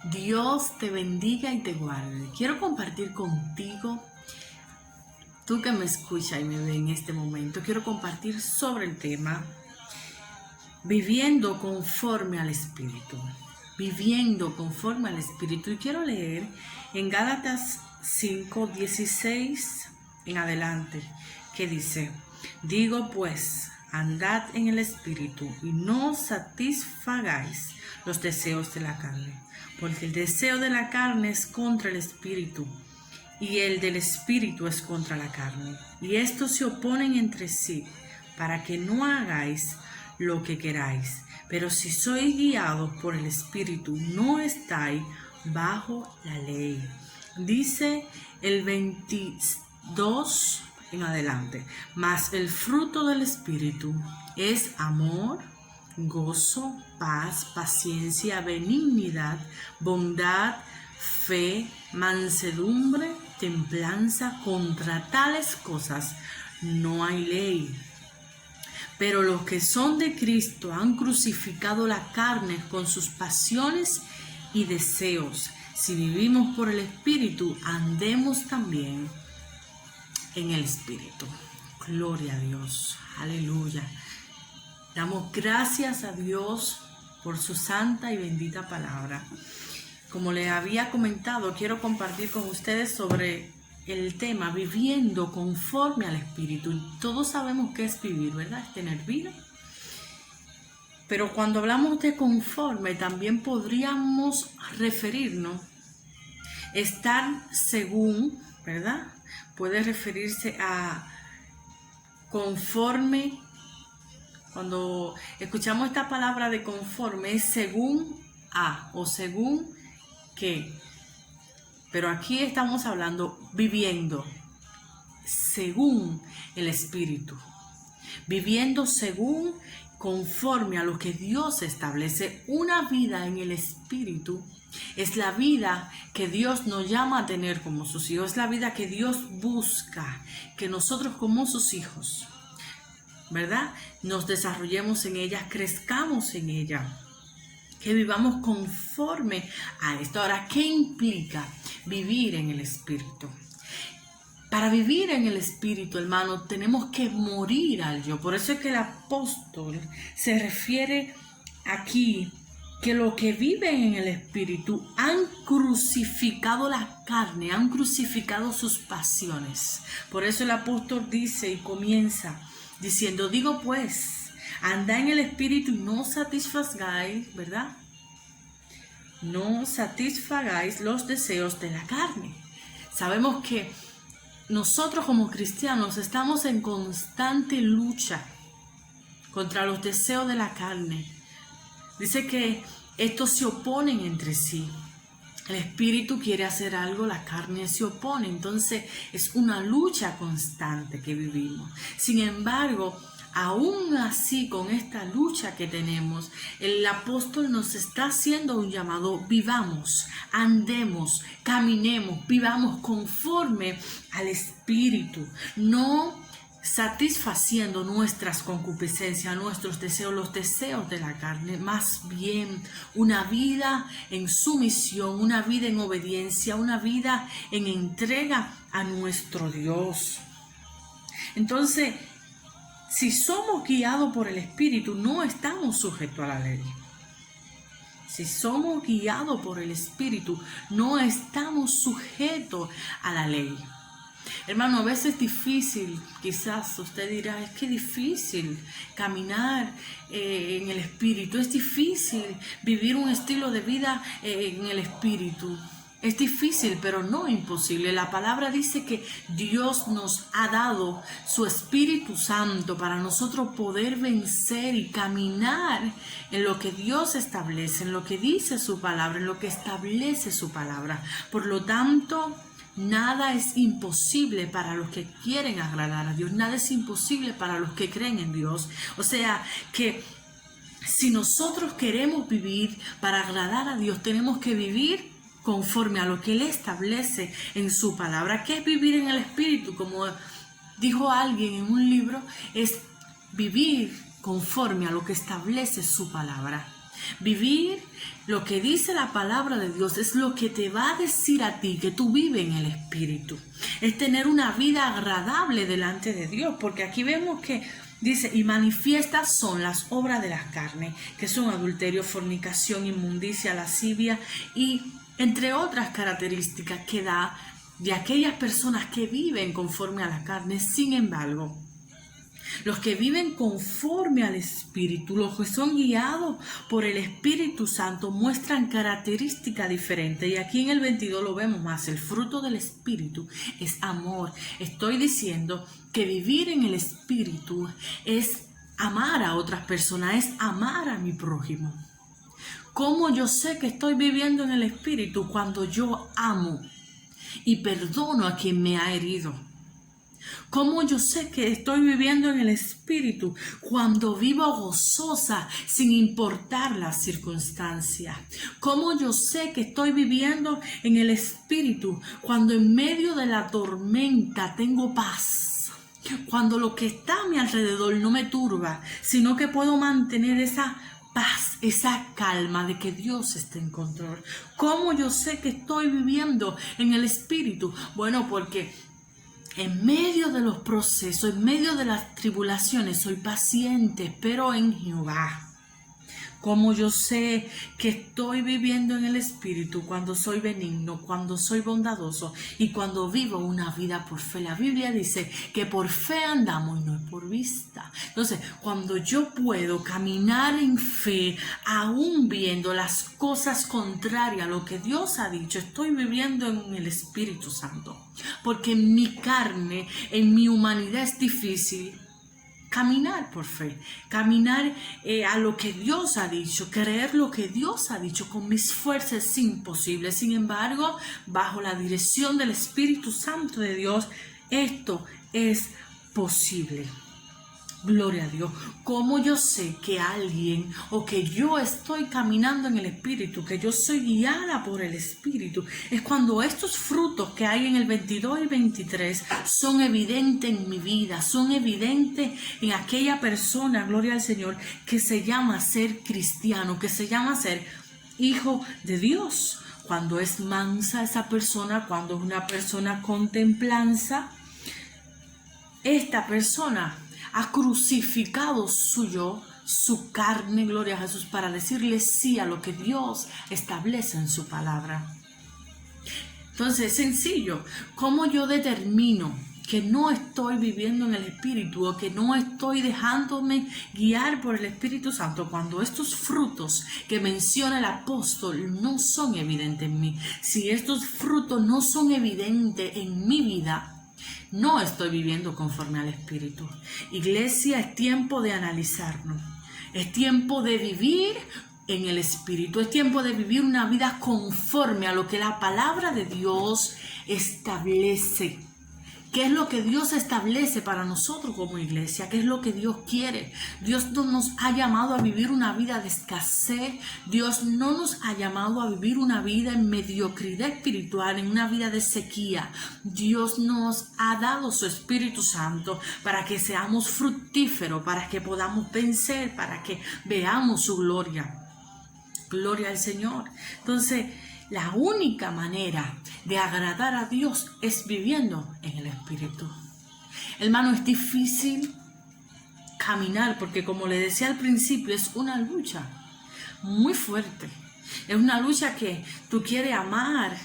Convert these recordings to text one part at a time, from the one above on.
Dios te bendiga y te guarde. Quiero compartir contigo, tú que me escuchas y me ves en este momento, quiero compartir sobre el tema viviendo conforme al Espíritu. Viviendo conforme al Espíritu. Y quiero leer en Gálatas 5:16 en adelante, que dice: digo pues, andad en el Espíritu y no satisfagáis los deseos de la carne, porque el deseo de la carne es contra el Espíritu y el del Espíritu es contra la carne, y estos se oponen entre sí, para que no hagáis lo que queráis. Pero si sois guiados por el Espíritu, no estáis bajo la ley. Dice el 22 en adelante: mas el fruto del Espíritu es amor, gozo, paz, paciencia, benignidad, bondad, fe, mansedumbre, templanza. Contra tales cosas no hay ley. Pero los que son de Cristo han crucificado la carne con sus pasiones y deseos. Si vivimos por el Espíritu, andemos también en el Espíritu. Gloria a Dios. Aleluya. Damos gracias a Dios por su santa y bendita palabra. Como les había comentado, quiero compartir con ustedes sobre el tema viviendo conforme al Espíritu. Todos sabemos qué es vivir, ¿verdad? Es tener vida. Pero cuando hablamos de conforme, también podríamos referirnos estar según, ¿verdad? Puede referirse a conforme. Cuando escuchamos esta palabra de conforme, es según a o según que. Pero aquí estamos hablando viviendo según el Espíritu. Viviendo según, conforme a lo que Dios establece. Una vida en el Espíritu es la vida que Dios nos llama a tener como sus hijos. Es la vida que Dios busca que nosotros como sus hijos, ¿verdad?, nos desarrollemos en ella, crezcamos en ella, que vivamos conforme a esto. Ahora, ¿qué implica vivir en el Espíritu? Para vivir en el Espíritu, hermano, tenemos que morir al yo. Por eso es que el apóstol se refiere aquí que los que viven en el Espíritu han crucificado la carne, han crucificado sus pasiones. Por eso el apóstol dice y comienza diciendo: digo pues, andad en el Espíritu y no satisfagáis, ¿verdad? No satisfagáis los deseos de la carne. Sabemos que nosotros como cristianos estamos en constante lucha contra los deseos de la carne. Dice que estos se oponen entre sí. El Espíritu quiere hacer algo, la carne se opone. Entonces es una lucha constante que vivimos. Sin embargo, aún así, con esta lucha que tenemos, el apóstol nos está haciendo un llamado: vivamos, andemos, caminemos, vivamos conforme al Espíritu, no satisfaciendo nuestras concupiscencias, nuestros deseos, los deseos de la carne, más bien una vida en sumisión, una vida en obediencia, una vida en entrega a nuestro Dios. Entonces, si somos guiados por el Espíritu, no estamos sujetos a la ley. Si somos guiados por el Espíritu, no estamos sujetos a la ley. Hermano, a veces es difícil, quizás usted dirá: es que es difícil caminar en el Espíritu, es difícil vivir un estilo de vida en el Espíritu. Es difícil, pero no imposible. La palabra dice que Dios nos ha dado su Espíritu Santo para nosotros poder vencer y caminar en lo que Dios establece, en lo que dice su palabra, en lo que establece su palabra. Por lo tanto, nada es imposible para los que quieren agradar a Dios. Nada es imposible para los que creen en Dios. O sea que si nosotros queremos vivir para agradar a Dios, tenemos que vivir conforme a lo que Él establece en su palabra. ¿Qué es vivir en el Espíritu? Como dijo alguien en un libro, es vivir conforme a lo que establece su palabra. Vivir lo que dice la palabra de Dios es lo que te va a decir a ti que tú vives en el Espíritu. Es tener una vida agradable delante de Dios, porque aquí vemos que dice, y manifiestas son las obras de las carnes, que son adulterio, fornicación, inmundicia, lascivia y entre otras características que da de aquellas personas que viven conforme a la carne. Sin embargo, los que viven conforme al Espíritu, los que son guiados por el Espíritu Santo, muestran características diferentes. Y aquí en el 22 lo vemos más. El fruto del Espíritu es amor. Estoy diciendo que vivir en el Espíritu es amar a otras personas, es amar a mi prójimo. ¿Cómo yo sé que estoy viviendo en el Espíritu? Cuando yo amo y perdono a quien me ha herido. ¿Cómo yo sé que estoy viviendo en el Espíritu? Cuando vivo gozosa sin importar las circunstancias. ¿Cómo yo sé que estoy viviendo en el Espíritu? Cuando en medio de la tormenta tengo paz. Cuando lo que está a mi alrededor no me turba, sino que puedo mantener esa paz, esa calma de que Dios está en control. ¿Cómo yo sé que estoy viviendo en el Espíritu? Bueno, porque en medio de los procesos, en medio de las tribulaciones, soy paciente, espero en Jehová. ¿Cómo yo sé que estoy viviendo en el Espíritu? Cuando soy benigno, cuando soy bondadoso y cuando vivo una vida por fe. La Biblia dice que por fe andamos y no es por vista. Entonces, cuando yo puedo caminar en fe, aún viendo las cosas contrarias a lo que Dios ha dicho, estoy viviendo en el Espíritu Santo. Porque en mi carne, en mi humanidad es difícil caminar por fe, caminar a lo que Dios ha dicho, creer lo que Dios ha dicho. Con mis fuerzas es imposible. Sin embargo, bajo la dirección del Espíritu Santo de Dios, esto es posible. Gloria a Dios. ¿Cómo yo sé que alguien o que yo estoy caminando en el Espíritu, que yo soy guiada por el Espíritu? Es cuando estos frutos que hay en el 22 y 23 son evidentes en mi vida, son evidentes en aquella persona, gloria al Señor, que se llama ser cristiano, que se llama ser hijo de Dios. Cuando es mansa esa persona, cuando es una persona con templanza, esta persona ha crucificado su yo, su carne, gloria a Jesús, para decirle sí a lo que Dios establece en su palabra. Entonces, es sencillo. ¿Cómo yo determino que no estoy viviendo en el Espíritu o que no estoy dejándome guiar por el Espíritu Santo cuando estos frutos que menciona el apóstol no son evidentes en mí? Si estos frutos no son evidentes en mi vida, no estoy viviendo conforme al Espíritu. Iglesia, es tiempo de analizarnos. Es tiempo de vivir en el Espíritu. Es tiempo de vivir una vida conforme a lo que la palabra de Dios establece. ¿Qué es lo que Dios establece para nosotros como iglesia? ¿Qué es lo que Dios quiere? Dios no nos ha llamado a vivir una vida de escasez. Dios no nos ha llamado a vivir una vida en mediocridad espiritual, en una vida de sequía. Dios nos ha dado su Espíritu Santo para que seamos fructíferos, para que podamos vencer, para que veamos su gloria. Gloria al Señor. Entonces, la única manera de agradar a Dios es viviendo en el Espíritu. Hermano, es difícil caminar porque, como le decía al principio, es una lucha muy fuerte. Es una lucha que tú quieres amar,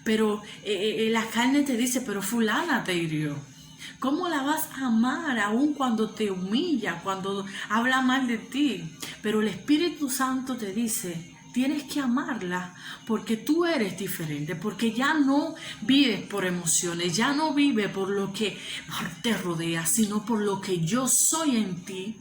pero la carne te dice, pero fulana te hirió. ¿Cómo la vas a amar aun cuando te humilla, cuando habla mal de ti? Pero el Espíritu Santo te dice, tienes que amarla porque tú eres diferente, porque ya no vives por emociones, ya no vives por lo que te rodea, sino por lo que yo soy en ti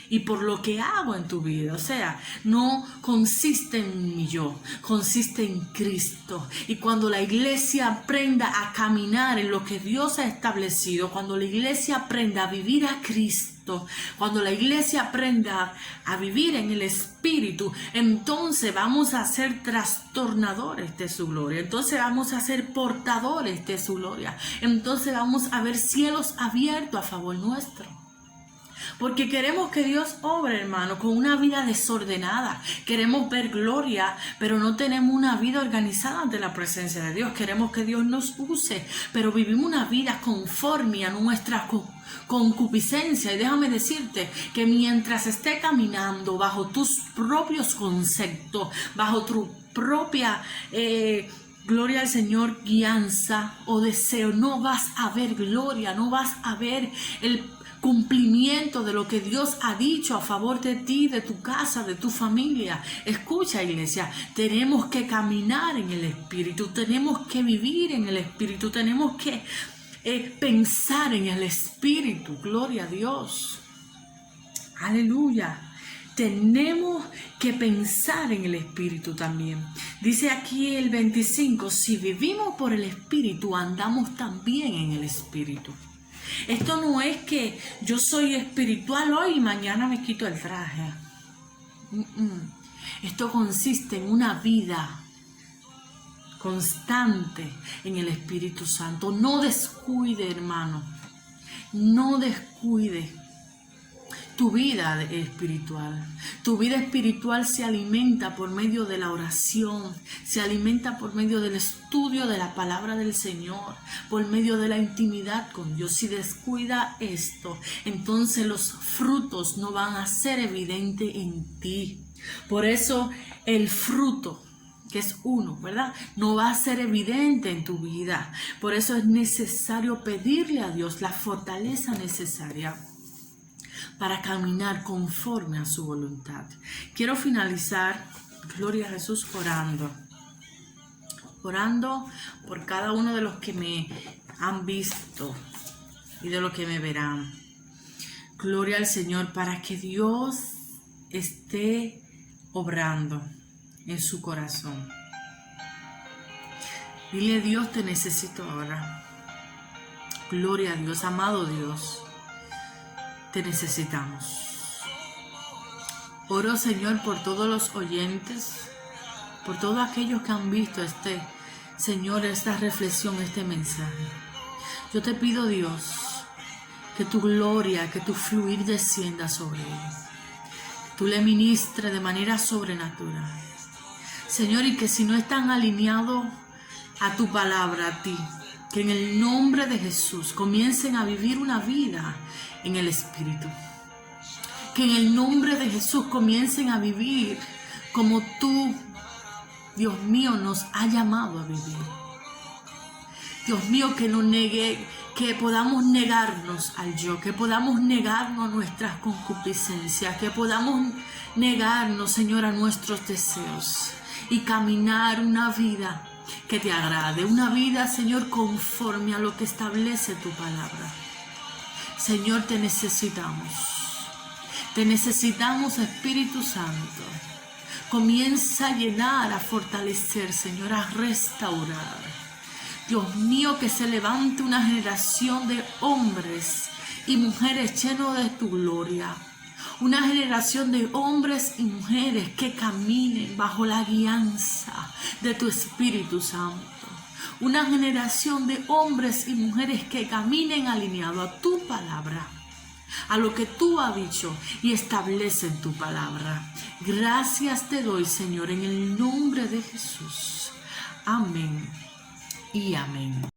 y por lo que hago en tu vida. O sea, no consiste en mi yo, consiste en Cristo. Y cuando la iglesia aprenda a caminar en lo que Dios ha establecido, cuando la iglesia aprenda a vivir a Cristo, cuando la iglesia aprenda a vivir en el Espíritu, entonces vamos a ser trastornadores de su gloria. Entonces vamos a ser portadores de su gloria. Entonces vamos a ver cielos abiertos a favor nuestro. Porque queremos que Dios obre, hermano, con una vida desordenada. Queremos ver gloria, pero no tenemos una vida organizada ante la presencia de Dios. Queremos que Dios nos use, pero vivimos una vida conforme a nuestra concupiscencia. Y déjame decirte que mientras esté caminando bajo tus propios conceptos, bajo tu propia gloria al Señor, guianza o deseo, no vas a ver gloria, no vas a ver el cumplimiento de lo que Dios ha dicho a favor de ti, de tu casa, de tu familia. Escucha, iglesia, tenemos que caminar en el Espíritu, tenemos que vivir en el Espíritu, tenemos que pensar en el Espíritu. Gloria a Dios. Aleluya. Tenemos que pensar en el Espíritu también. Dice aquí el 25, si vivimos por el Espíritu, andamos también en el Espíritu. Esto no es que yo soy espiritual hoy y mañana me quito el traje. Esto consiste en una vida constante en el Espíritu Santo. No descuide, hermano. No descuide tu vida espiritual. Tu vida espiritual se alimenta por medio de la oración, se alimenta por medio del estudio de la palabra del Señor, por medio de la intimidad con Dios. Si descuida esto, entonces los frutos no van a ser evidentes en ti. Por eso el fruto, que es uno, ¿verdad?, no va a ser evidente en tu vida. Por eso es necesario pedirle a Dios la fortaleza necesaria para caminar conforme a su voluntad. Quiero finalizar, gloria a Jesús, orando por cada uno de los que me han visto y de los que me verán. Gloria al Señor, para que Dios esté obrando en su corazón. Dile: Dios, te necesito ahora. Gloria a Dios, amado Dios, te necesitamos. Oro, Señor, por todos los oyentes, por todos aquellos que han visto Señor, esta reflexión, este mensaje. Yo te pido, Dios, que tu gloria, que tu fluir descienda sobre ellos. Tú le ministres de manera sobrenatural, Señor, y que si no están alineados a tu palabra, a ti, que en el nombre de Jesús comiencen a vivir una vida en el Espíritu. Que en el nombre de Jesús comiencen a vivir como tú, Dios mío, nos ha llamado a vivir. Dios mío, que podamos negarnos al yo, que podamos negarnos a nuestras concupiscencias, que podamos negarnos, Señor, a nuestros deseos y caminar una vida que te agrade, una vida, Señor, conforme a lo que establece tu palabra. Señor, te necesitamos. Te necesitamos, Espíritu Santo. Comienza a llenar, a fortalecer, Señor, a restaurar. Dios mío, que se levante una generación de hombres y mujeres llenos de tu gloria. Una generación de hombres y mujeres que caminen bajo la guianza de tu Espíritu Santo. Una generación de hombres y mujeres que caminen alineados a tu palabra, a lo que tú has dicho y establecen tu palabra. Gracias te doy, Señor, en el nombre de Jesús. Amén y amén.